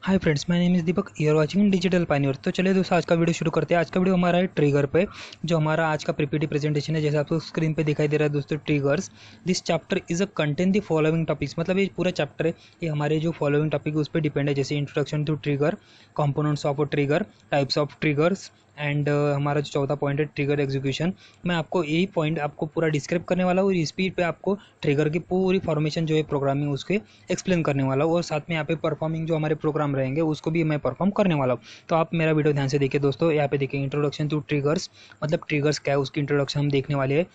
Hi friends, my name is Deepak, you are watching digital pioneer. तो चलिए दोस्तों, आज का वीडियो शुरू करते हैं। आज का वीडियो हमारा है ट्रिगर पे, जो हमारा आज का पीपीटी प्रेजेंटेशन है। जैसे आपको स्क्रीन पे दिखाई दे रहा है दोस्तों, triggers. This chapter is a content the following topics. मतलब ये पूरा चैप्टर है, ये हमारे जो फॉलोइंग टॉपिक है उस पर डिपेंड है। जैसे introduction to trigger, components of a trigger, types of triggers and हमारा जो चौथा पॉइंट है ट्रिगर एग्जीक्यूशन। मैं आपको यही पॉइंट आपको पूरा डिस्क्राइब करने वाला हूँ, और स्पीड पे आपको ट्रिगर की पूरी फॉर्मेशन जो है प्रोग्रामिंग उसके एक्सप्लेन करने वाला हूँ, और साथ में यहाँ पे परफॉर्मिंग जो हमारे प्रोग्राम रहेंगे उसको भी मैं परफॉर्म करने वाला हूँ। तो आप मेरा वीडियो ध्यान से देखिए दोस्तों। यहाँ पे देखिए इंट्रोडक्शन टू ट्रिगर्स, मतलब ट्रिगर्स क्या है उसकी इंट्रोडक्शन हम देखने वाले हैं।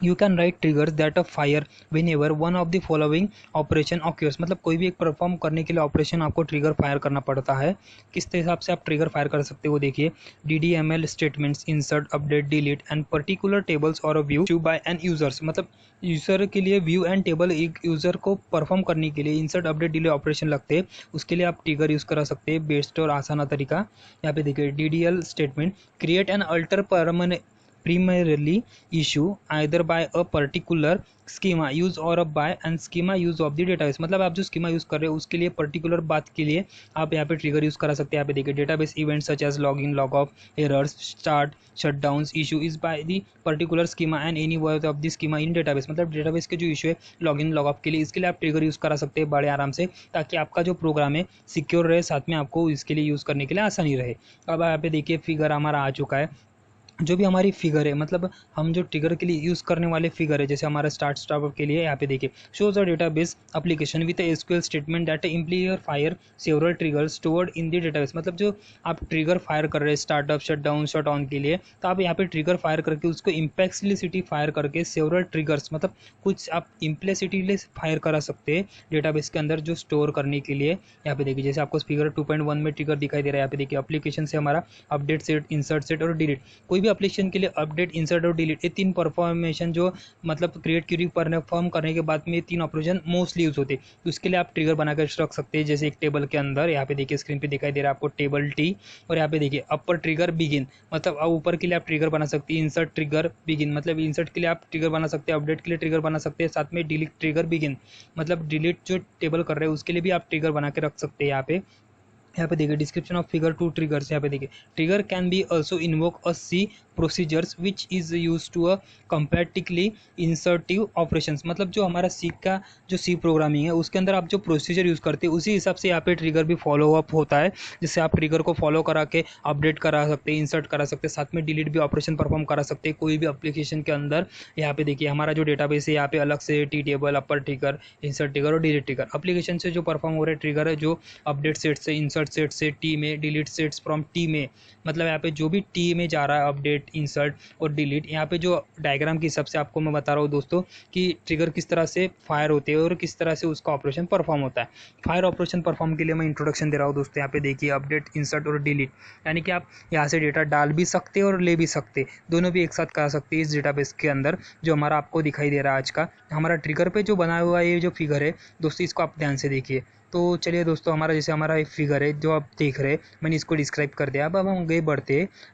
You can write triggers that a fire whenever one of the following operation occurs. मतलब कोई भी एक परफॉर्म करने के लिए ऑपरेशन आपको ट्रिगर फायर करना पड़ता है। किस हिसाब से आप ट्रिगर फायर कर सकते हो वो देखिए। DDML statements, insert, update, delete and particular tables और view to by an users. मतलब यूजर के लिए व्यू एंड टेबल एक यूजर को परफॉर्म करने के लिए इंसर्ट, अपडेट, डिलीट ऑपरेशन लगते हैं। उसके लिए आप ट्रिगर यूज करा सकते हैं, बेस्ट और आसाना तरीका। यहाँ पे देखिए DDL statement, create an alter permanent primarily issue either by a particular schema use or a by and schema use of the database। मतलब आप जो स्कीमा यूज कर रहे हो उसके लिए पर्टिकुलर बात के लिए आप यहाँ पे ट्रिगर यूज करा सकते हैं। यहाँ पे देखिए database event such as log in, log off, errors, start, shutdowns, issue is by the particular schema and any word of the schema in database. मतलब डेटाबेस के जो इशू है लॉग इन, लॉग ऑफ के लिए, इसके लिए आप trigger use करा सकते हैं बड़े आराम से, ताकि आपका जो प्रोग्राम है सिक्योर रहे, साथ में आपको इसके लिए यूज करने के लिए आसानी रहे। अब यहाँ पे देखिए फिगर हमारा आ चुका है। जो भी हमारी फिगर है, मतलब हम जो ट्रिगर के लिए यूज़ करने वाले फिगर है, जैसे हमारा स्टार्ट के लिए यहाँ पे देखिए shows a database application with SQL statement that इम्प्लीयर fire several trigger stored in the database. मतलब जो आप ट्रिगर फायर कर रहे हैं startup, shut down, shut on के लिए, तो आप यहाँ पे ट्रिगर फायर करके उसको इम्प्लेक्सिटी फायर करके सेवरल ट्रिगर्स, मतलब कुछ आप इम्प्लेसिटी फायर करा सकते हैं डेटाबेस के अंदर जो स्टोर करने के लिए। यहाँ पे देखिए जैसे आपको फिगर 2.1 में ट्रिगर दिखाई दे रहा है। यहाँ पे देखिए एप्लीकेशन से हमारा अपडेट सेट, इंसर्ट सेट और डिलीट। कोई भी एप्लीकेशन के लिए अपडेट, इंसर्ट और डिलीट, ये तीन परफॉर्मेशन जो मतलब क्रिएट क्यूरी परफॉर्म करने के बाद में ये तीन ऑपरेशन मोस्टली यूज होते हैं। तो उसके लिए आप ट्रिगर बनाकर रख सकते हैं। जैसे एक टेबल के अंदर यहाँ पे देखिए स्क्रीन पे दिखाई दे रहा है आपको टेबल टी, और यहाँ पे देखिए अपर ट्रिगर बिगिन, मतलब अब ऊपर के लिए आप ट्रिगर बना सकते हैं इंसर्ट ट्रिगर बिगिन, मतलब इंसर्ट के लिए आप ट्रिगर बना सकते हैं, अपडेट के लिए ट्रिगर बना सकते हैं, साथ में डिलीट ट्रिगर बिगिन, मतलब डिलीट जो टेबल कर रहे हैं उसके लिए भी आप ट्रिगर बना के रख सकते हैं। यहाँ पे देखिए description of figure two triggers. यहाँ पे देखिए trigger can be also invoke a C procedures which is use to a comparatively इंसर्टिव ऑपरेशंस। मतलब जो हमारा सी का जो सी प्रोग्रामिंग है उसके अंदर आप जो प्रोसीजर यूज़ करते हैं उसी हिसाब से यहाँ पे ट्रिगर भी फॉलो अप होता है। जिससे आप ट्रिगर को फॉलो करा के अपडेट करा सकते हैं, इंसर्ट करा सकते हैं, साथ में डिलीट भी ऑपरेशन परफॉर्म करा सकते हैं कोई भी एप्लीकेशन के अंदर। यहाँ पे देखिए हमारा जो डेटाबेस है यहाँ पे अलग से टी टेबल, अपर ट्रिगर, इंसर्ट ट्रिगर और डिलीट ट्रिगर। एप्लीकेशन से जो परफॉर्म हो रहे ट्रिगर है जो अपडेट सेट से, इंसर्ट सेट से टी में, डिलीट सेट्स फ्रॉम टी में, मतलब यहाँ पे जो भी टी में जा रहा है अपडेट, इंसर्ट और डिलीट। यहाँ पे जो डायग्राम के हिसाब से आपको मैं बता रहा हूँ दोस्तों कि ट्रिगर किस तरह से फायर होते हैं और किस तरह से उसका ऑपरेशन परफॉर्म होता है। फायर ऑपरेशन परफॉर्म के लिए मैं इंट्रोडक्शन दे रहा हूँ दोस्तों। यहाँ पे देखिए अपडेट, इंसर्ट और डिलीट, यानी कि आप यहाँ से डेटा डाल भी सकते और ले भी सकते, दोनों भी एक साथ कर सकते हैं इस डेटाबेस के अंदर जो हमारा आपको दिखाई दे रहा है। आज का हमारा ट्रिगर पे जो बनाया हुआ ये जो फिगर है दोस्तों, इसको आप ध्यान से देखिए। तो चलिए दोस्तों, हमारा जैसे हमारा एक फिगर है जो आप देख रहे हैं, मैंने इसको डिस्क्राइब कर दिया। अब हम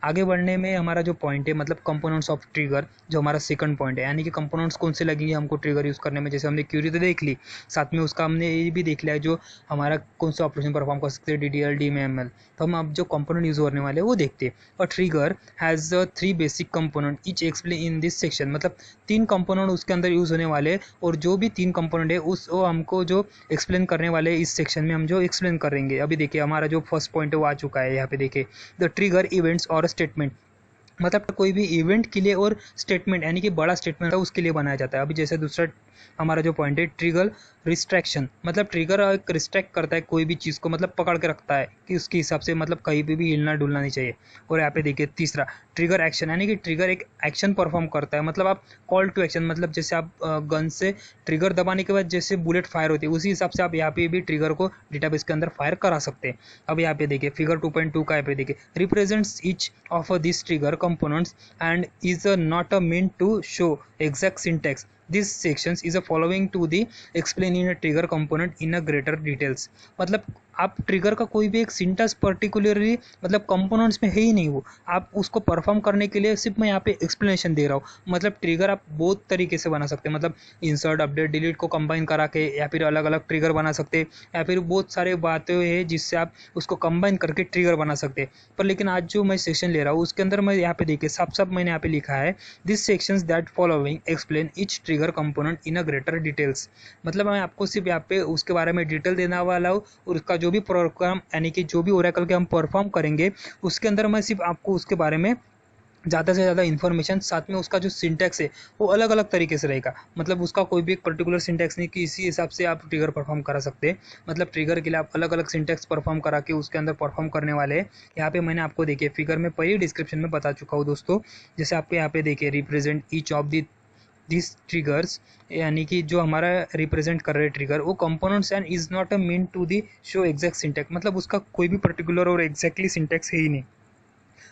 आगे बढ़ने में हमारा जो पॉइंट है, मतलब कंपोनेंट्स ऑफ ट्रिगर, जो हमारा सेकंड पॉइंट है, यानी कि कंपोनेंट्स कौन से लगेंगे हमको ट्रिगर यूज़ करने में। जैसे हमने क्यूरी तो देख ली, साथ में उसका हमने ये भी देख लिया है जो हमारा कौन सा ऑपरेशन परफॉर्म कर सकते हैं, DDL, DML। तो हम अब जो कंपोनेंट यूज़ करने वाले हैं वो देखते हैं। और trigger has 3 basic component each explain in this section. मतलब 3 कंपोनेंट उसके अंदर यूज़ होने वाले हैं, और जो भी 3 कंपोनेंट है उस वो हमको जो एक्सप्लेन करने वाले इस सेक्शन में हम जो एक्सप्लेन करेंगे। अभी देखिए हमारा जो फर्स्ट पॉइंट है वो आ चुका है। यहाँ पे देखिए द ट्रिगर इवेंट्स और स्टेटमेंट, मतलब कोई भी इवेंट के लिए और स्टेटमेंट, यानी कि बड़ा स्टेटमेंट है उसके लिए बनाया जाता है। अभी जैसे दूसरा हमारा जो पॉइंट है ट्रिगर रिस्ट्रैक्शन, मतलब ट्रिगर एक रिस्ट्रैक्ट करता है कोई भी चीज़ को, मतलब पकड़ के रखता है कि उसके हिसाब से, मतलब कहीं भी हिलना डुलना नहीं चाहिए। और यहाँ पे देखिए तीसरा ट्रिगर एक्शन, यानी कि ट्रिगर एक एक्शन परफॉर्म करता है, मतलब आप कॉल टू एक्शन, मतलब जैसे आप गन से ट्रिगर दबाने के बाद जैसे बुलेट फायर होती है उसी हिसाब से आप यहाँ पे भी ट्रिगर को डेटाबेस के अंदर फायर करा सकते हैं। अब यहाँ पे देखिए फिगर 2.2 का यहाँ पे देखिए represents each of this trigger components and is not meant to show exact syntax. This sections is a following to the explain in a trigger component in a greater details। मतलब आप trigger का कोई भी एक syntax particularly मतलब components में है ही नहीं, वो आप उसको परफॉर्म करने के लिए सिर्फ मैं यहाँ पे एक्सप्लेनेशन दे रहा हूँ। मतलब ट्रिगर आप बहुत तरीके से बना सकते हैं, मतलब इंसर्ट अपडेट डिलीट को कंबाइन करा के, या फिर अलग अलग ट्रिगर बना सकते हैं, या फिर बहुत सारे बातें हैं जिससे आप उसको कंबाइन करके ट्रिगर बना सकते हैं। पर लेकिन आज जो मैं सेक्शन ले रहा हूँ उसके अंदर मैं यहाँ पे देखिए साफ साफ मैंने यहाँ पे लिखा है, this sections that following explain each trigger component in a greater details. मतलब मैं आपको सिर्फ यहाँ पे उसके बारे में डिटेल देने वाला हूँ, और उसका जो भी प्रोग्राम यानी कि जो भी ओरेकल के हम परफॉर्म करेंगे उसके अंदर मैं सिर्फ आपको उसके बारे में ज़्यादा से ज़्यादा इन्फॉर्मेशन, साथ में उसका जो सिंटैक्स है वो अलग अलग तरीके से रहेगा। मतलब उसका कोई भी एक पर्टिकुलर सिंटैक्स नहीं कि इसी हिसाब से आप ट्रिगर परफॉर्म करा सकते हैं। मतलब ट्रिगर के लिए आप अलग अलग सिंटैक्स परफॉर्म करा के उसके अंदर परफॉर्म करने वाले हैं। यहाँ पे मैंने आपको देखिए फिगर में पहले डिस्क्रिप्शन में बता चुका हूँ दोस्तों। जैसे आपको यहाँ पे देखिए represent each of the this triggers, यानी कि जो हमारा रिप्रेजेंट कर रहे हैं ट्रिगर वो components and is not a mean to the show exact syntax. मतलब उसका कोई भी पर्टिकुलर और एग्जैक्टली सिंटैक्स है ही नहीं।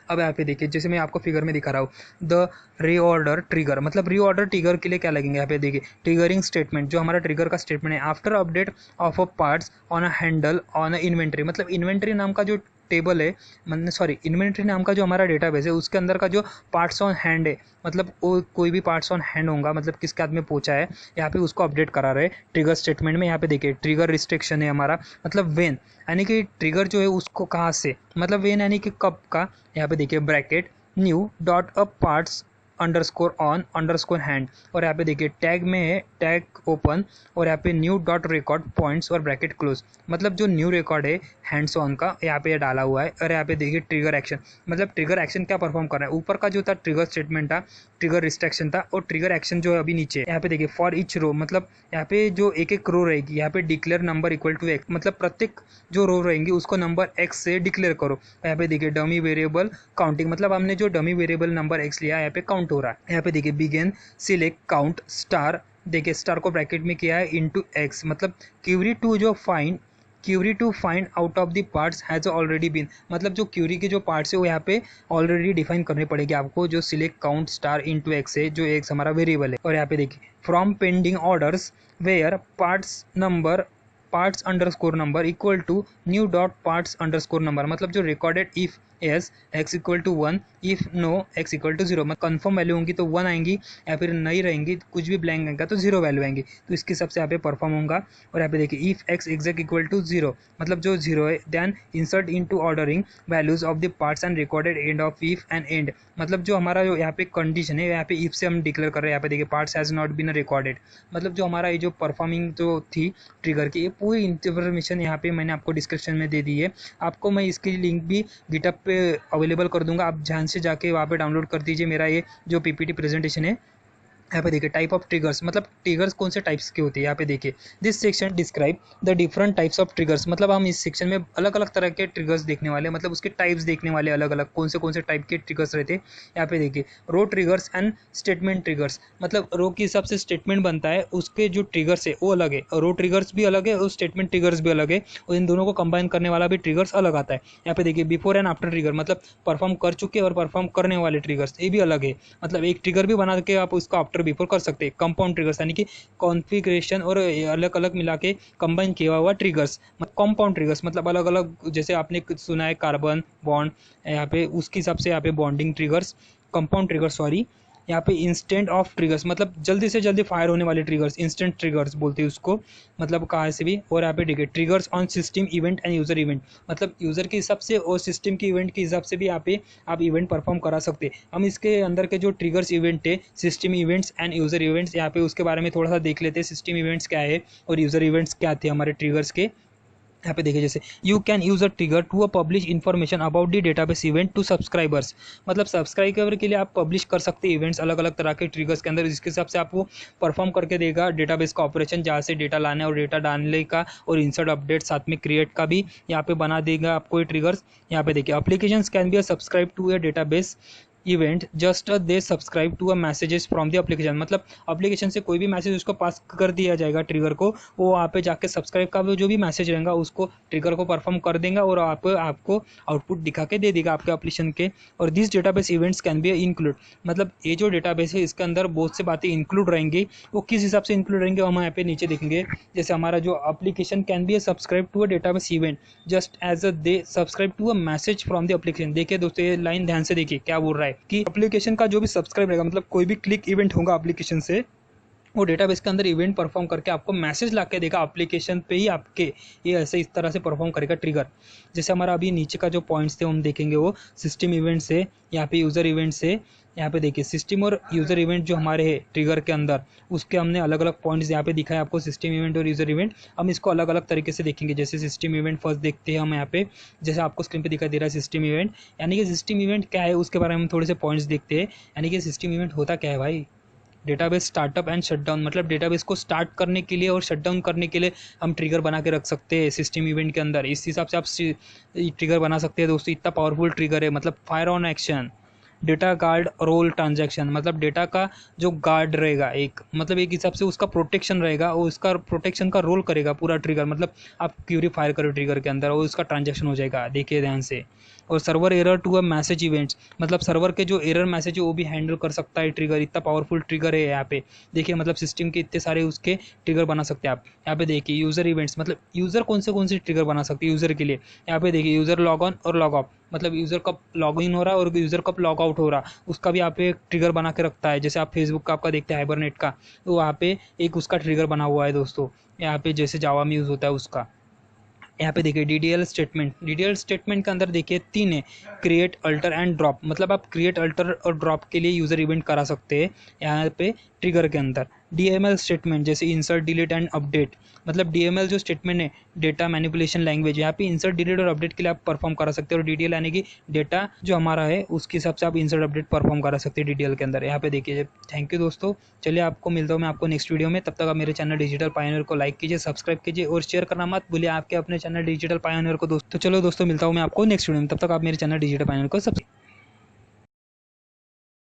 अब यहाँ पे देखिए जैसे मैं आपको फिगर में दिखा रहा हूँ, द रीऑर्डर ट्रिगर, मतलब रीऑर्डर ट्रिगर के लिए क्या लगेंगे यहाँ पे देखिए, ट्रिगरिंग स्टेटमेंट जो हमारा ट्रिगर का स्टेटमेंट है, after update of a parts on a handle on a inventory. मतलब इन्वेंट्री नाम का जो टेबल है, मतलब सॉरी इन्वेंट्री नाम का जो हमारा डेटाबेस है उसके अंदर का जो पार्ट्स ऑन हैंड है, मतलब कोई भी पार्ट्स ऑन हैंड होगा, मतलब किसके हाथ में पहुंचा है, यहाँ पे उसको अपडेट करा रहे ट्रिगर स्टेटमेंट में। यहाँ पे देखिए ट्रिगर रिस्ट्रिक्शन है हमारा, मतलब वेन यानी कि ट्रिगर जो है उसको कहाँ से, मतलब वेन यानी कि कब का। यहाँ पे देखिए bracket new dot a parts underscore on underscore hand, और यहाँ पे देखिए टैग में है टैग ओपन, और यहाँ पे न्यू डॉट रिकॉर्ड पॉइंट्स और ब्रैकेट क्लोज। मतलब जो न्यू रिकॉर्ड है हैंड्स ऑन का यहाँ पे डाला हुआ है। और यहाँ पे देखिए ट्रिगर एक्शन, मतलब ट्रिगर एक्शन क्या परफॉर्म कर रहा है। ऊपर का जो था ट्रिगर स्टेटमेंट था, ट्रिगर रिस्ट्रिक्शन था, और ट्रिगर एक्शन जो है अभी नीचे यहाँ पे देखिए फॉर ईच रो, मतलब यहाँ पे जो एक एक रो रहेगी यहाँ पे declare number equal to x, मतलब प्रत्येक जो रो रहेंगी उसको नंबर एक्स से डिक्लेयर करो। यहाँ पे देखिए डमी वेरिएबल काउंटिंग, मतलब हमने जो डमी वेरिएबल नंबर एक्स लिया यहाँ पे काउंट हो रहा है। यहाँ पे देखिए बिगिन सिलेक्ट काउंट स्टार, देखिए स्टार को ब्रैकेट में किया है इनटू एक्स, मतलब क्यूरी टू जो find query to find out of the parts has already been, मतलब जो क्यूरी के जो पार्ट्स है वो यहाँ पे ऑलरेडी डिफाइन करने पड़ेगी आपको, जो select count star into x है, जो एक्स हमारा वेरिएबल है। और यहाँ पे देखिए from pending orders where parts underscore number equal to new dot parts underscore number, मतलब जो recorded if S x equal to 1 if no x equal to 0, मतलब कन्फर्म वैल्यू होंगी तो 1 आएंगी, या फिर नहीं रहेंगी कुछ भी ब्लैंक आएगा तो 0 वैल्यू आएंगी, तो इसके हिसाब से यहाँ पे परफॉर्म होगा। और यहाँ पे देखिए if x exact equal to 0, मतलब जो 0 है, then insert into ordering values of the parts and recorded end of if end end, मतलब जो हमारा जो यहाँ पे कंडीशन है यहाँ पे इफ से हम डिक्लेयर कर रहे हैं। यहाँ पे देखिए parts has not been recorded, मतलब जो हमारा ये जो परफॉर्मिंग जो थी ट्रिगर की, ये पूरी इन्फॉर्मेशन यहाँ पे मैंने आपको डिस्क्रिप्शन में दे दी है। आपको मैं इसकी लिंक भी गिटअप पे अवेलेबल कर दूंगा, आप ध्यान से जाके वहाँ पे डाउनलोड कर दीजिए मेरा ये जो पीपीटी प्रेजेंटेशन है। यहाँ पे देखिए टाइप ऑफ ट्रिगर्स, मतलब ट्रिगर्स कौन से टाइप्स के होते हैं। यहाँ पे देखिए this section describe the different types of triggers, मतलब हम इस सेक्शन में अलग अलग तरह के ट्रिगर्स देखने वाले, मतलब उसके टाइप्स देखने वाले अलग अलग कौन से टाइप के ट्रिगर्स रहते हैं। यहाँ पे देखिए रो ट्रिगर्स एंड स्टेटमेंट ट्रिगर्स, मतलब रो के हिसाब से स्टेटमेंट बनता है, उसके जो ट्रिगर्स है वो अलग है, रो ट्रिगर्स भी अलग है और स्टेटमेंट ट्रिगर्स भी अलग है, और इन दोनों को कंबाइन करने वाला भी ट्रिगर्स अलग आता है। यहाँ पे देखिए बिफोर एंड आफ्टर ट्रिगर, मतलब परफॉर्म कर चुके और परफॉर्म करने वाले ट्रिगर्स ये भी अलग है, मतलब एक ट्रिगर भी बना के आप उसको आफ्टर बिफोर कर सकते हैं। कंपाउंड ट्रिगर्स यानी कि कॉन्फ़िगरेशन और अलग अलग मिला के कंबाइन किया हुआ ट्रिगर्स, कंपाउंड ट्रिगर्स, मतलब अलग अलग, जैसे आपने सुना है कार्बन बॉन्ड, यहाँ पे उसके हिसाब से यहाँ पे bonding triggers, compound triggers sorry. यहाँ पे इंस्टेंट ऑफ ट्रिगर्स, मतलब जल्दी से जल्दी फायर होने वाले ट्रिगर्स, इंस्टेंट ट्रिगर्स बोलते हैं उसको, मतलब कहाँ से भी। और यहाँ पे देखिए triggers on system event and user event, मतलब यूजर के हिसाब से और सिस्टम के इवेंट के हिसाब से भी यहाँ पे आप इवेंट परफॉर्म करा सकते हैं। हम इसके अंदर के जो ट्रिगर्स इवेंट है, system events and user events, यहाँ पे उसके बारे में थोड़ा सा देख लेते हैं, सिस्टम इवेंट्स क्या है और यूजर इवेंट्स क्या थे हमारे ट्रिगर्स के। यहाँ पे देखिए जैसे you can use a trigger to a publish information about the database event to subscribers, मतलब सब्सक्राइबर के लिए आप पब्लिश कर सकते हैं इवेंट्स अलग अलग तरह के ट्रिगर्स के अंदर, जिसके हिसाब से आपको परफॉर्म करके देगा डेटाबेस का ऑपरेशन, जहाँ से डेटा लाने और डेटा डालने का और इंसर्ट अपडेट साथ में क्रिएट का भी यहाँ पे बना देगा आपको ये ट्रिगर्स। यहाँ पे देखिए applications can be subscribe to a database event just they subscribe to a messages from the application, मतलब एप्लीकेशन से कोई भी मैसेज उसको पास कर दिया जाएगा ट्रिगर को, वो वहाँ पे जाके सब्सक्राइब का जो भी मैसेज रहेगा उसको ट्रिगर को परफॉर्म कर देगा और आपको आउटपुट दिखा के दे देगा आपके एप्लीकेशन के। और this database events can be include, मतलब ये जो डेटाबेस है इसके अंदर बहुत सी बातें इंक्लूड रहेंगी। वो किस हिसाब से इंक्लूड रहेंगे हम यहाँ पे नीचे देखेंगे। जैसे हमारा जो application can be subscribe to a database event just as a they subscribe to a message from the application. देखिए दोस्तों ये लाइन ध्यान से देखिए क्या बोल रहा है कि एप्लीकेशन का जो भी सब्सक्राइब रहेगा, मतलब कोई भी क्लिक इवेंट होगा एप्लीकेशन से, वो डेटाबेस के अंदर इवेंट परफॉर्म करके आपको मैसेज ला के देगा एप्लीकेशन पे ही आपके, ये ऐसे इस तरह से परफॉर्म करेगा ट्रिगर। जैसे हमारा अभी नीचे का जो पॉइंट्स थे हम देखेंगे वो सिस्टम इवेंट से, यहाँ पे यूज़र इवेंट से। यहाँ पे देखिए सिस्टम और यूज़र इवेंट जो हमारे है ट्रिगर के अंदर, उसके हमने अलग अलग पॉइंट्स यहाँ पे दिखाए आपको, सिस्टम इवेंट और यूज़र इवेंट। हम इसको अलग अलग तरीके से देखेंगे। जैसे सिस्टम इवेंट फर्स्ट देखते हैं हम यहाँ पे, जैसे आपको स्क्रीन पे दिखाई दे रहा है सिस्टम इवेंट। यानी कि सिस्टम इवेंट क्या है उसके बारे में हम थोड़े से पॉइंट्स देखते हैं। यानी कि सिस्टम इवेंट होता क्या है भाई, डेटाबेस स्टार्टअप एंड शटडाउन, मतलब डेटाबेस को स्टार्ट करने के लिए और शटडाउन करने के लिए हम ट्रिगर बना के रख सकते हैं सिस्टम इवेंट के अंदर। इस हिसाब से आप ट्रिगर बना सकते हैं दोस्तों, इतना पावरफुल ट्रिगर है। मतलब fire on action, data guard role transaction, मतलब डेटा का जो गार्ड रहेगा एक, मतलब एक हिसाब से उसका प्रोटेक्शन रहेगा और उसका प्रोटेक्शन का रोल करेगा पूरा ट्रिगर। मतलब आप क्यूरी फायर करो ट्रिगर के अंदर और उसका ट्रांजैक्शन हो जाएगा, देखिए ध्यान से। और server error to a message events, मतलब सर्वर के जो एरर मैसेज है वो भी हैंडल कर सकता है ट्रिगर। इतना पावरफुल ट्रिगर है यहाँ पे देखिए, मतलब सिस्टम के इतने सारे उसके ट्रिगर बना सकते हैं आप। यहाँ पे देखिए यूज़र इवेंट्स, मतलब यूज़र कौन से ट्रिगर बना सकते हैं यूज़र के लिए। यहाँ पे देखिए यूज़र लॉग ऑन और लॉग ऑफ, मतलब यूज़र कब लॉग इन हो रहा है और यूज़र कब लॉग आउट हो रहा है उसका भी यहाँ पे एक ट्रिगर बना के रखता है। जैसे आप फेसबुक का आपका देखते हैं हाइबरनेट का, तो वहाँ पे एक उसका ट्रिगर बना हुआ है दोस्तों, यहाँ पे जैसे जावा में यूज़ होता है उसका। यहाँ पे देखिए डीडीएल स्टेटमेंट, डीडीएल स्टेटमेंट के अंदर देखिए 3 है, क्रिएट अल्टर एंड ड्रॉप, मतलब आप क्रिएट अल्टर और ड्रॉप के लिए यूज़र इवेंट करा सकते हैं यहाँ पे ट्रिगर के अंदर। डीएमएल स्टेटमेंट जैसे इंसर्ट डिलीट एंड अपडेट, मतलब डीएमएल जो स्टेटमेंट है डेटा मैनिपुलेशन लैंग्वेज, यहाँ पे इंसर्ट डिलीट और अपडेट के लिए आप परफॉर्म करा सकते हो। और डीडीएल यानी कि डेटा जो हमारा है उसके हिसाब से आप इंसर्ट अपडेट परफॉर्म करा सकते हैं डीडीएल के अंदर। यहाँ पे देखिए। थैंक यू दोस्तों, चलिए आपको मिलता हूँ मैं आपको नेक्स्ट वीडियो में। तब तक आप मेरे चैनल डिजिटल पायोनियर को लाइक कीजिए, सब्सक्राइब कीजिए और शेयर करना मत भूलिए आपके अपने चैनल डिजिटल पायोनियर को दोस्तों। चलो दोस्तों मिलता हूँ मैं आपको नेक्स्ट वीडियो में, तब तक आप मेरे चैनल डिजिटल पायोनियर को सब्सक्राइब